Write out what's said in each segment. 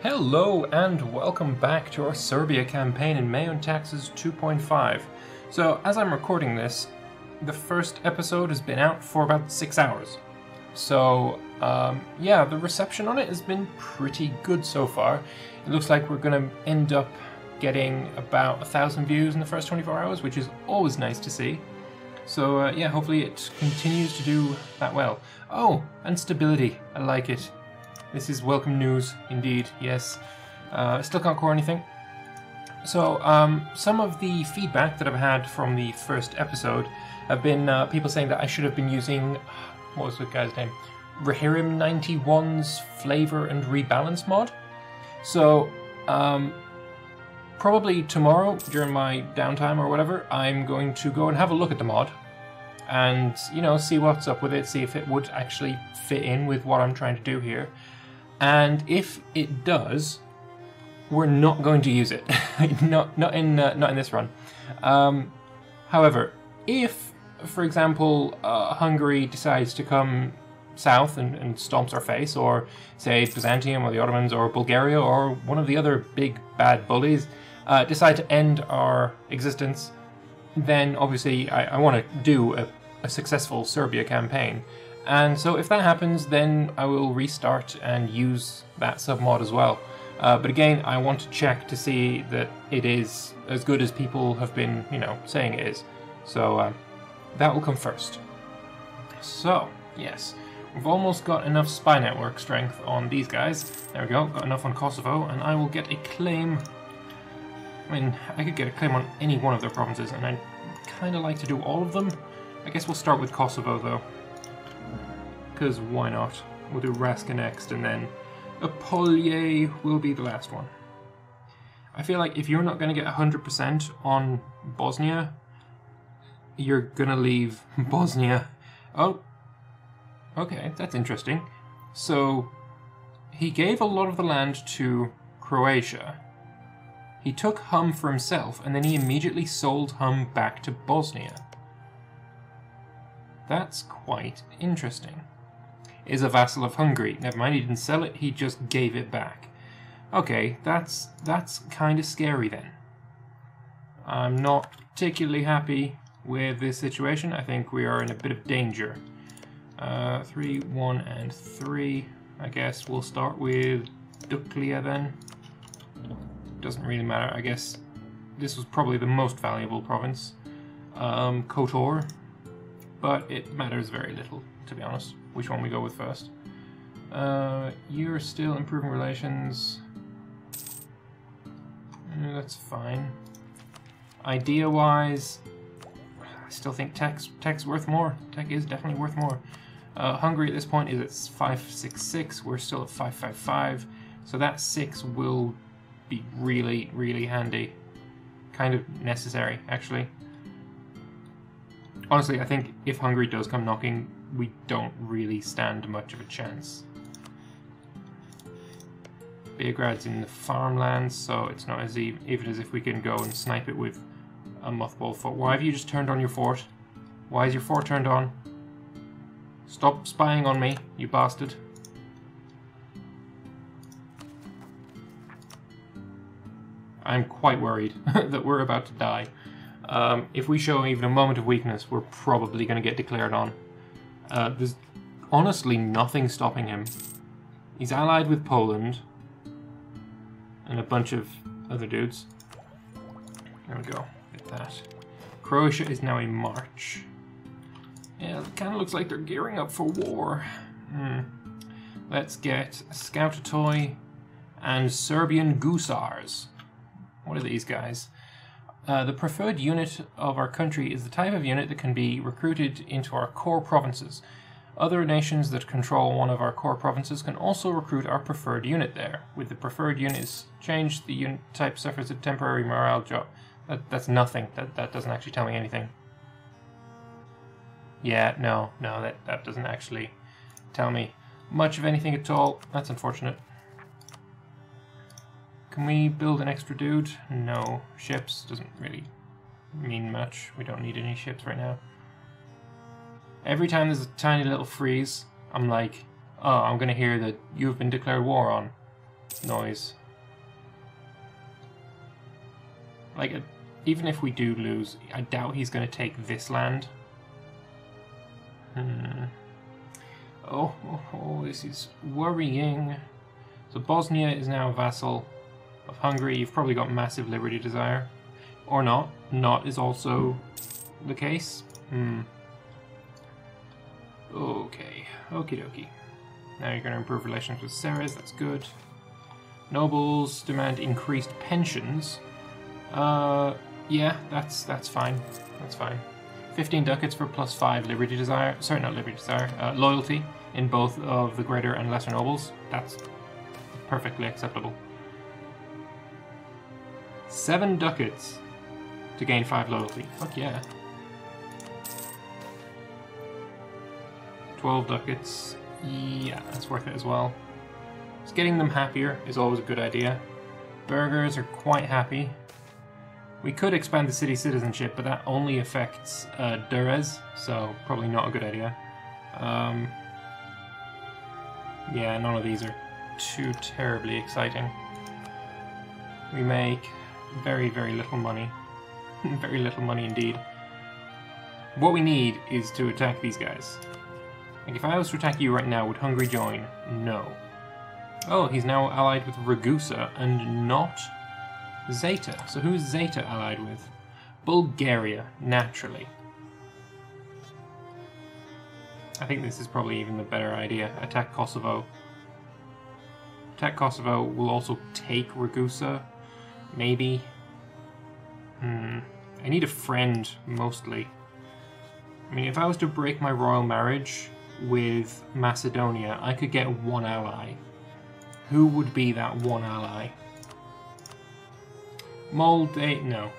Hello and welcome back to our Serbia campaign in MEIOU Taxes 2.5. So as I'm recording this, the first episode has been out for about 6 hours. So yeah, the reception on it has been pretty good so far. It looks like we're going to end up getting about 1,000 views in the first 24 hours, which is always nice to see. So yeah, hopefully it continues to do that well. Oh, and stability, I like it. This is welcome news, indeed, yes. Still can't core anything. So, some of the feedback that I've had from the first episode have been people saying that I should have been using, what was the guy's name? Rahirim91's Flavor and Rebalance mod. So, probably tomorrow, during my downtime or whatever, I'm going to go and have a look at the mod. And, you know, see what's up with it, see if it would actually fit in with what I'm trying to do here. And if it does, we're not going to use it. not in this run. However, if, for example, Hungary decides to come south and stomps our face, or say Byzantium or the Ottomans or Bulgaria or one of the other big bad bullies decide to end our existence, then obviously I want to do a successful Serbia campaign. And so if that happens, then I will restart and use that submod as well. But again, I want to check to see that it is as good as people have been, you know, saying it is. So that will come first. So, yes, we've almost got enough spy network strength on these guys. There we go, got enough on Kosovo, and I will get a claim. I mean, I could get a claim on any one of their provinces, and I'd kind of like to do all of them. I guess we'll start with Kosovo, though. Because why not? We'll do Raska next, and then Apolye will be the last one. I feel like if you're not going to get 100% on Bosnia, you're going to leave Bosnia. Oh, okay, that's interesting. So, he gave a lot of the land to Croatia. He took Hum for himself, and then he immediately sold Hum back to Bosnia. That's quite interesting. Is a vassal of Hungary. Never mind, he didn't sell it, he just gave it back. Okay, that's kind of scary then. I'm not particularly happy with this situation. I think we are in a bit of danger. 3, 1, and 3. I guess we'll start with Duklia then. Doesn't really matter, I guess. This was probably the most valuable province. Kotor. But it matters very little, to be honest, which one we go with first. You're still improving relations. That's fine. Idea-wise, I still think tech's worth more. Tech is definitely worth more. Hungary at this point is at 566. We're still at 555. So that 6 will be really, really handy. Kind of necessary, actually. Honestly, I think if Hungary does come knocking, we don't really stand much of a chance. Beograd's in the farmlands, so it's not as even as if we can go and snipe it with a mothball fort. Why have you just turned on your fort? Why is your fort turned on? Stop spying on me, you bastard. I'm quite worried that we're about to die. If we show even a moment of weakness, we're probably going to get declared on. There's honestly nothing stopping him. He's allied with Poland and a bunch of other dudes. There we go, get that. Croatia is now in march. Yeah, it kind of looks like they're gearing up for war. Let's get Scoutatoy and Serbian Gusars. What are these guys? The preferred unit of our country is the type of unit that can be recruited into our core provinces. Other nations that control one of our core provinces can also recruit our preferred unit there. With the preferred units changed, the unit type suffers a temporary morale drop. That's nothing. That doesn't actually tell me anything. Yeah, no, that doesn't actually tell me much of anything at all. That's unfortunate. Can we build an extra dude? No. Ships doesn't really mean much. We don't need any ships right now. Every time there's a tiny little freeze, I'm like, oh, I'm going to hear that you've been declared war on. noise. Like, even if we do lose, I doubt he's going to take this land. Oh, this is worrying. So Bosnia is now a vassal of Hungary. You've probably got massive liberty desire. Or not. Not is also the case. Okay. Okie dokie. Now you're going to improve relations with Ceres. That's good. Nobles demand increased pensions. Yeah, that's fine. That's fine. 15 ducats for +5 liberty desire. Sorry, not liberty desire. Loyalty in both of the greater and lesser nobles. That's perfectly acceptable. 7 ducats to gain 5 loyalty. Fuck yeah. 12 ducats. Yeah, that's worth it as well. Just getting them happier is always a good idea. Burghers are quite happy. We could expand the city citizenship, but that only affects Durrës, so probably not a good idea. Yeah, none of these are too terribly exciting. We make very, very little money. Very little money indeed. What we need is to attack these guys. Like, if I was to attack you right now, would Hungary join? No. Oh, he's now allied with Ragusa and not Zeta. So who is Zeta allied with? Bulgaria, naturally. I think this is probably even the better idea. Attack Kosovo. Attack Kosovo will also take Ragusa. Maybe. I need a friend, mostly. I mean, if I was to break my royal marriage with Macedonia, I could get one ally. Who would be that one ally? Moldavia? No.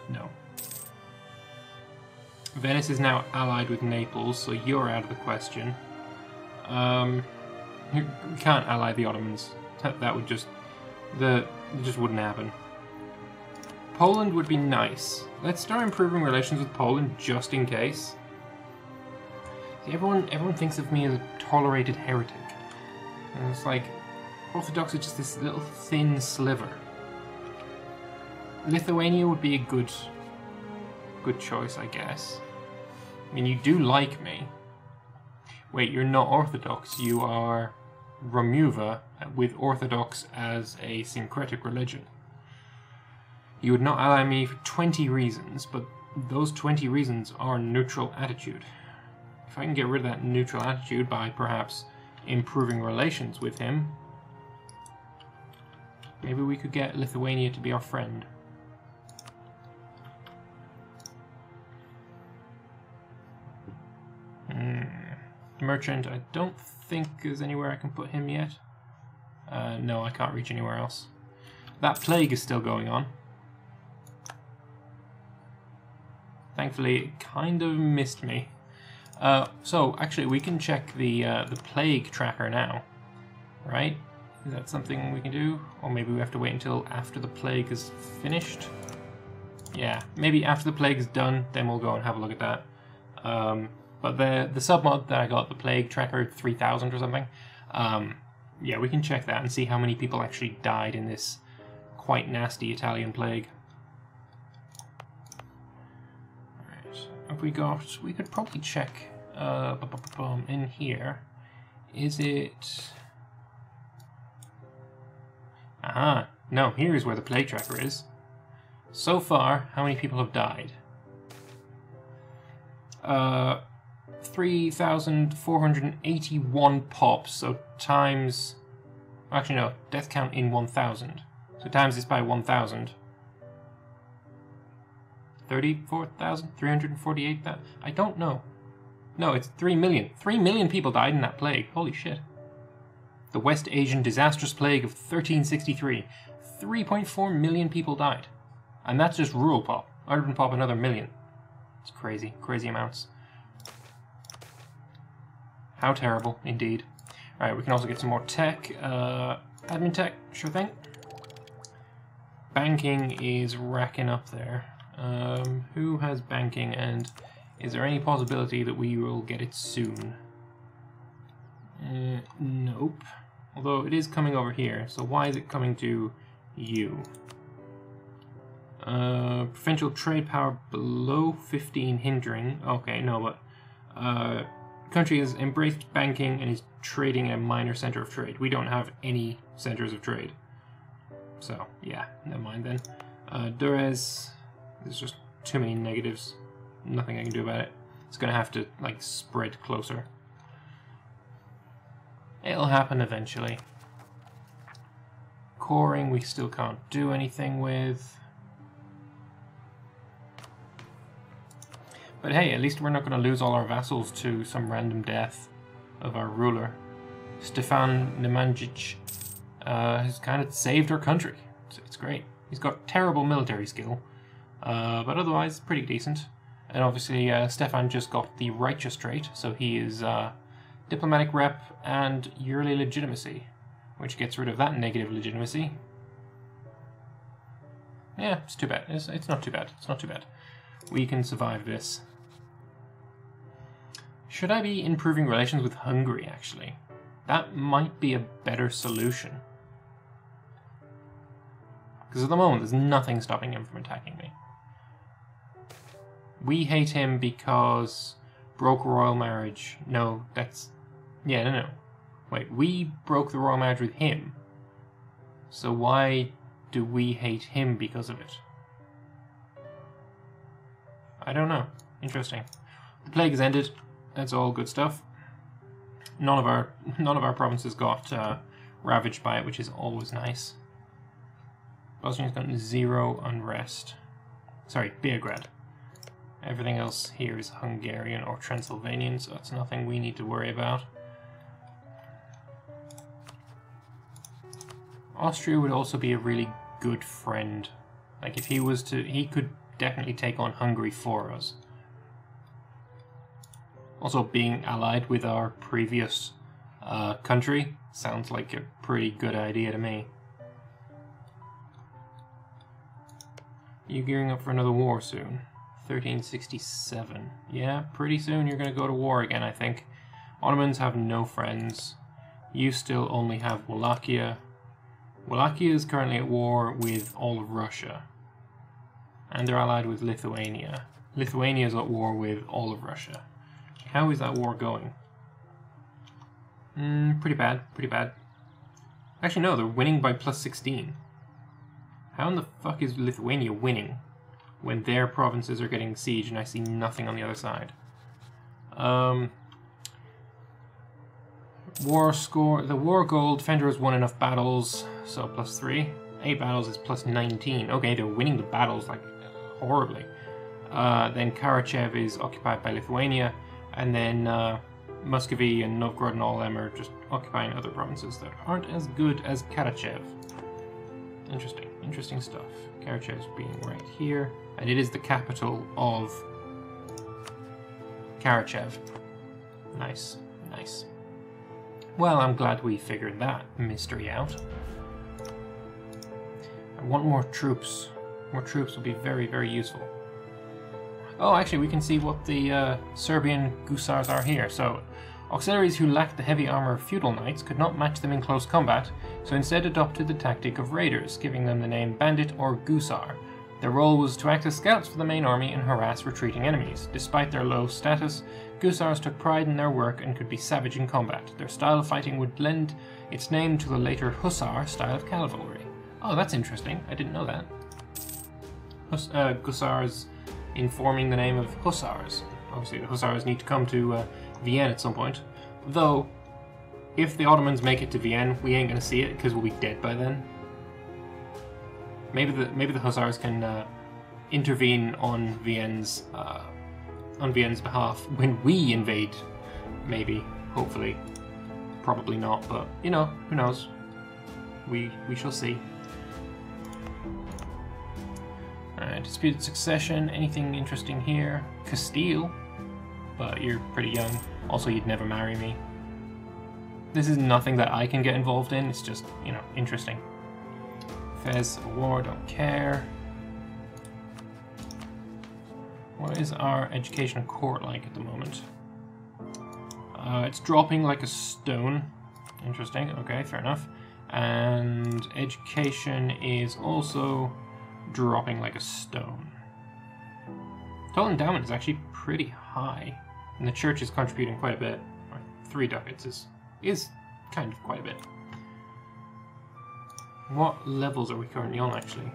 No. Venice is now allied with Naples, so you're out of the question. We can't ally the Ottomans. That would just... it just wouldn't happen. Poland would be nice. Let's start improving relations with Poland just in case. See, everyone thinks of me as a tolerated heretic. And it's like, Orthodox are just this little thin sliver. Lithuania would be a good choice, I guess. I mean, you do like me. Wait, you're not Orthodox. You are Romuva with Orthodox as a syncretic religion. You would not ally me for 20 reasons, but those 20 reasons are neutral attitude. If I can get rid of that neutral attitude by perhaps improving relations with him, maybe we could get Lithuania to be our friend. Merchant, I don't think there's anywhere I can put him yet. No, I can't reach anywhere else. That plague is still going on. Thankfully, it kind of missed me. So, actually, we can check the plague tracker now, right? Is that something we can do? Or maybe we have to wait until after the plague is finished? Yeah, maybe after the plague is done, then we'll go and have a look at that. But the submod that I got, the plague tracker 3000 or something, yeah, we can check that and see how many people actually died in this quite nasty Italian plague. We could probably check in here. Is it... Aha, no, here's where the plague tracker is. So far, how many people have died? 3,481 pops, so times... Actually no, death count in 1,000. So times this by 1,000. 34,348? I don't know. No, it's 3 million. 3 million people died in that plague. Holy shit. The West Asian disastrous plague of 1363. 3.4 million people died. And that's just rural pop. Urban pop another million. It's crazy. Crazy amounts. How terrible, indeed. Alright, we can also get some more tech. Admin tech, sure thing. Banking is racking up there. Who has banking, and is there any possibility that we will get it soon? Nope. Although it is coming over here, so why is it coming to you? Provincial trade power below 15 hindering. Okay, no, but country has embraced banking and is trading in a minor center of trade. We don't have any centers of trade. So, yeah, never mind then. Durez, there's just too many negatives. Nothing I can do about it. It's gonna have to, like, spread closer. It'll happen eventually. Coring, we still can't do anything with. But hey, at least we're not going to lose all our vassals to some random death of our ruler. Stefan Nemanjic has kind of saved our country. It's great. He's got terrible military skill, but otherwise pretty decent. And obviously Stefan just got the righteous trait, so he is diplomatic rep and yearly legitimacy, which gets rid of that negative legitimacy. Yeah, it's too bad. It's not too bad. It's not too bad. We can survive this. Should I be improving relations with Hungary, actually? That might be a better solution. Because at the moment, there's nothing stopping him from attacking me. We hate him because broke royal marriage. No, that's... Yeah, no. Wait, we broke the royal marriage with him. So why do we hate him because of it? I don't know. Interesting. The plague has ended. That's all good stuff. None of our provinces got ravaged by it, which is always nice. Bosnia's got 0 unrest. Sorry, Beograd. Everything else here is Hungarian or Transylvanian, so that's nothing we need to worry about. Austria would also be a really good friend. Like, if he was to... he could definitely take on Hungary for us. Also, being allied with our previous country sounds like a pretty good idea to me. You gearing up for another war soon? 1367. Yeah, pretty soon you're going to go to war again, I think. Ottomans have no friends. You still only have Wallachia. Wallachia is currently at war with all of Russia. And they're allied with Lithuania. Lithuania is at war with all of Russia. How is that war going? Pretty bad, pretty bad. Actually, no, they're winning by +16. How in the fuck is Lithuania winning when their provinces are getting sieged and I see nothing on the other side? War score. The war goal, defender has won enough battles, so +3. 8 battles is +19. Okay, they're winning the battles, like, horribly. Then Karachev is occupied by Lithuania, and then Muscovy and Novgorod and all of them are just occupying other provinces that aren't as good as Karachev. Interesting, interesting stuff. Karachev's being right here, and it is the capital of Karachev. Nice, nice. Well, I'm glad we figured that mystery out. I want more troops. More troops will be very, very useful. Oh, actually, we can see what the Serbian Gusars are here. So, auxiliaries who lacked the heavy armor of feudal knights could not match them in close combat, so instead adopted the tactic of raiders, giving them the name bandit or Gusar. Their role was to act as scouts for the main army and harass retreating enemies. Despite their low status, Gusars took pride in their work and could be savage in combat. Their style of fighting would lend its name to the later Hussar style of cavalry. Oh, that's interesting. I didn't know that. Gusars informing the name of Hussars. Obviously, the Hussars need to come to Vienna at some point. Though, if the Ottomans make it to Vienna, we ain't gonna see it because we'll be dead by then. Maybe the Hussars can intervene on Vienna's behalf when we invade. Maybe, hopefully, probably not. But you know, who knows? We shall see. Alright, disputed succession. Anything interesting here? Castile, but you're pretty young. Also, you'd never marry me. This is nothing that I can get involved in. It's just, you know, interesting. Fez war, don't care. What is our education court like at the moment? It's dropping like a stone. Interesting. Okay, fair enough. And education is also dropping like a stone. Total endowment is actually pretty high, and the church is contributing quite a bit. 3 ducats is kind of quite a bit. What levels are we currently on, actually?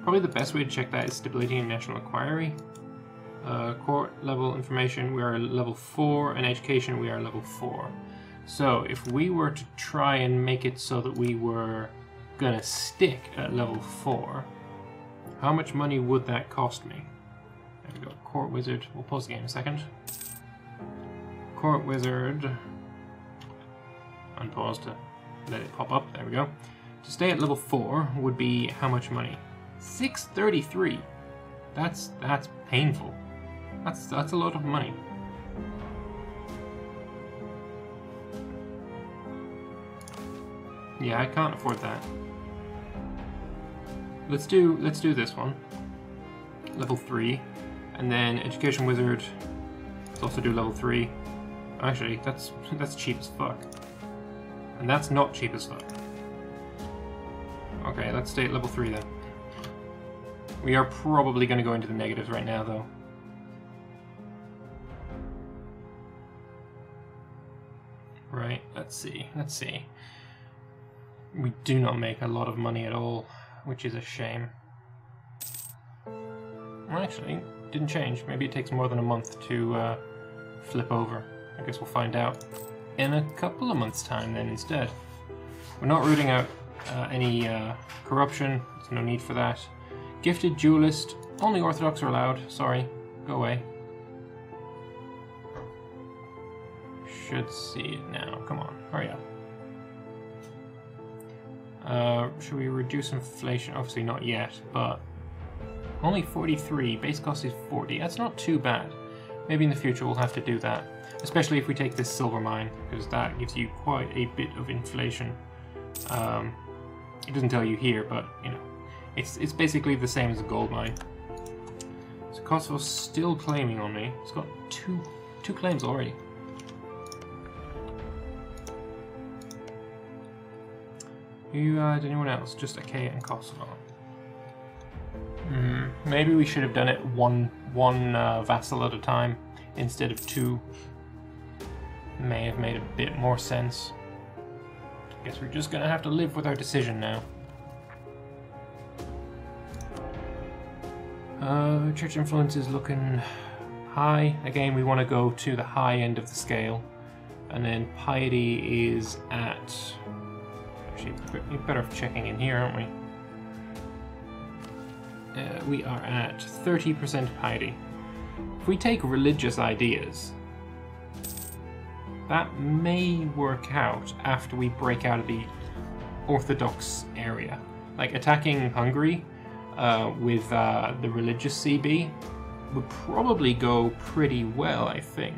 Probably the best way to check that is stability and national inquiry. Court level information, we are level 4, and education, we are level 4. So if we were to try and make it so that we were gonna stick at level 4, how much money would that cost me? There we go, Court Wizard, we'll pause the game a second. Court Wizard, unpause to let it pop up, there we go. To stay at level 4 would be how much money? 633. That's painful. That's a lot of money. Yeah, I can't afford that. Let's do this one. Level 3. And then Education Wizard. Let's also do level 3. Actually, that's cheap as fuck. And that's not cheap as fuck. Okay, let's stay at level 3 then. We are probably going to go into the negatives right now, though. Right, let's see. We do not make a lot of money at all, which is a shame. Well, actually, didn't change. Maybe it takes more than a month to flip over. I guess we'll find out in a couple of months' time then instead. We're not rooting out any corruption. There's no need for that. Gifted duelist. Only Orthodox are allowed. Sorry. Go away. Should see it now. Come on. Hurry up. Should we reduce inflation? Obviously not yet, but only 43. Base cost is 40. That's not too bad. Maybe in the future we'll have to do that. Especially if we take this silver mine, because that gives you quite a bit of inflation. It doesn't tell you here, but you know, it's basically the same as a gold mine. So Kosovo's still claiming on me. It's got two claims already. You had anyone else? Just Achaia and Kosovo. Maybe we should have done it one vassal at a time instead of 2. May have made a bit more sense. Guess we're just gonna have to live with our decision now. Church influence is looking high. Again, we want to go to the high end of the scale. And then piety is at... Actually, we're better off checking in here, aren't we? We are at 30% piety. If we take religious ideas, that may work out after we break out of the Orthodox area. Like attacking Hungary with the religious CB would probably go pretty well, I think.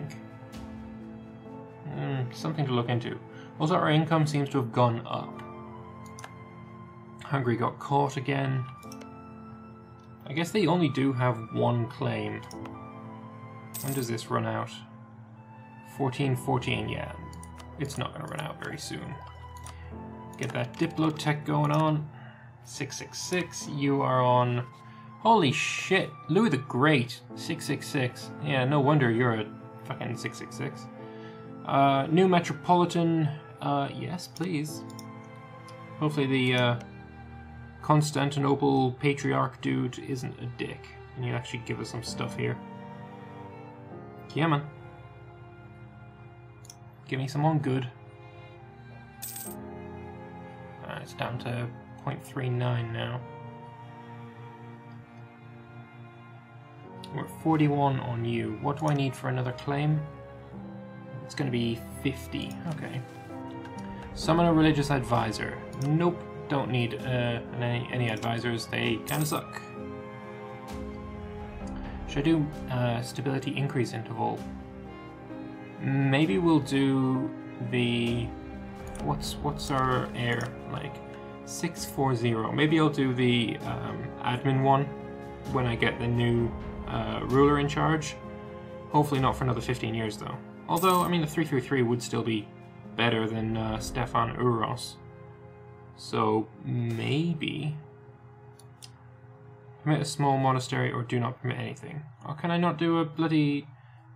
Something to look into. Also, our income seems to have gone up. Hungary got caught again. I guess they only do have 1 claim. When does this run out? 1414, yeah. It's not going to run out very soon. Get that Diplotech going on. 666, you are on... Holy shit, Louis the Great, 666. Yeah, no wonder you're a fucking 666. New Metropolitan, yes, please. Hopefully the Constantinople Patriarch dude isn't a dick, and you actually give us some stuff here. Yeah, man. Give me some on good. It's down to 0.39 now. We're at 41 on you. What do I need for another claim? It's going to be 50. Okay. Summon a religious advisor. Nope. Don't need any advisors. They kind of suck. Should I do stability increase interval? Maybe we'll do the... What's our air like? 640. Maybe I'll do the admin one when I get the new ruler in charge. Hopefully not for another 15 years though. Although, I mean, the 333 would still be better than Stefan Uros. So maybe permit a small monastery or do not permit anything. Or can I not do a bloody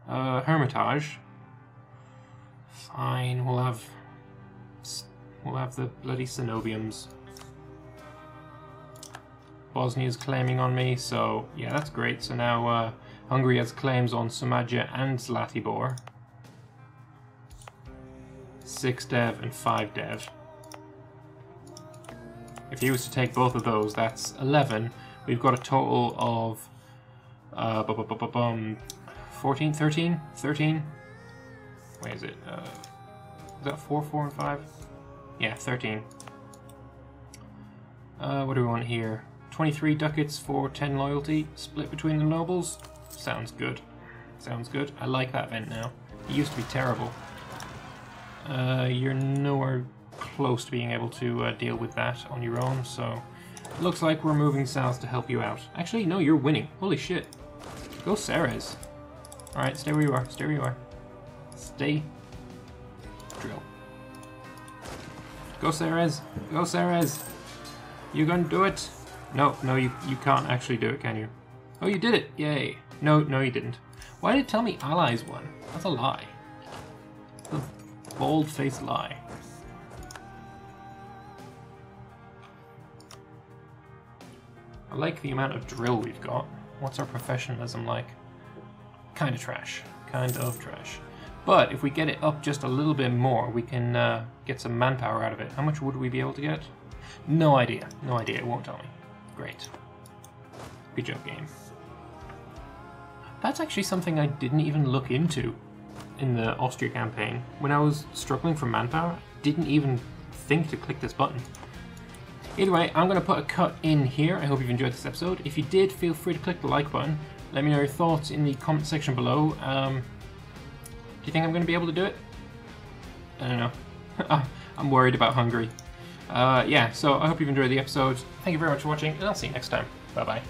hermitage? Fine, we'll have the bloody cenobiums. Bosnia's claiming on me, so yeah, that's great. So now Hungary has claims on Somalia and Zlatibor. 6 dev and 5 dev. If he was to take both of those, that's 11. We've got a total of 14, 13? 13? Wait, is it? Is that 4, 4, and 5? Yeah, 13. What do we want here? 23 ducats for 10 loyalty, split between the nobles. Sounds good. Sounds good. I like that event now. It used to be terrible. You're nowhere close to being able to deal with that on your own, so looks like we're moving south to help you out. Actually, no, you're winning. Holy shit. Go Ceres. Alright, stay where you are. Stay where you are. Stay. Drill. Go Ceres. Go Ceres. You gonna do it? No, no, you can't actually do it, can you? Oh, you did it! Yay! No, no, you didn't. Why did it tell me allies won? That's a lie. It's a bold-faced lie. I like the amount of drill we've got. What's our professionalism like? Kind of trash. Kind of trash. But if we get it up just a little bit more, we can get some manpower out of it. How much would we be able to get? No idea. No idea. It won't tell me. Great. Good job, game. That's actually something I didn't even look into in the Austria campaign. When I was struggling for manpower, I didn't even think to click this button. Either way, I'm going to put a cut in here. I hope you've enjoyed this episode. If you did, feel free to click the like button. Let me know your thoughts in the comment section below. Do you think I'm going to be able to do it? I don't know. I'm worried about Hungary. Yeah, so I hope you've enjoyed the episode. Thank you very much for watching, and I'll see you next time. Bye-bye.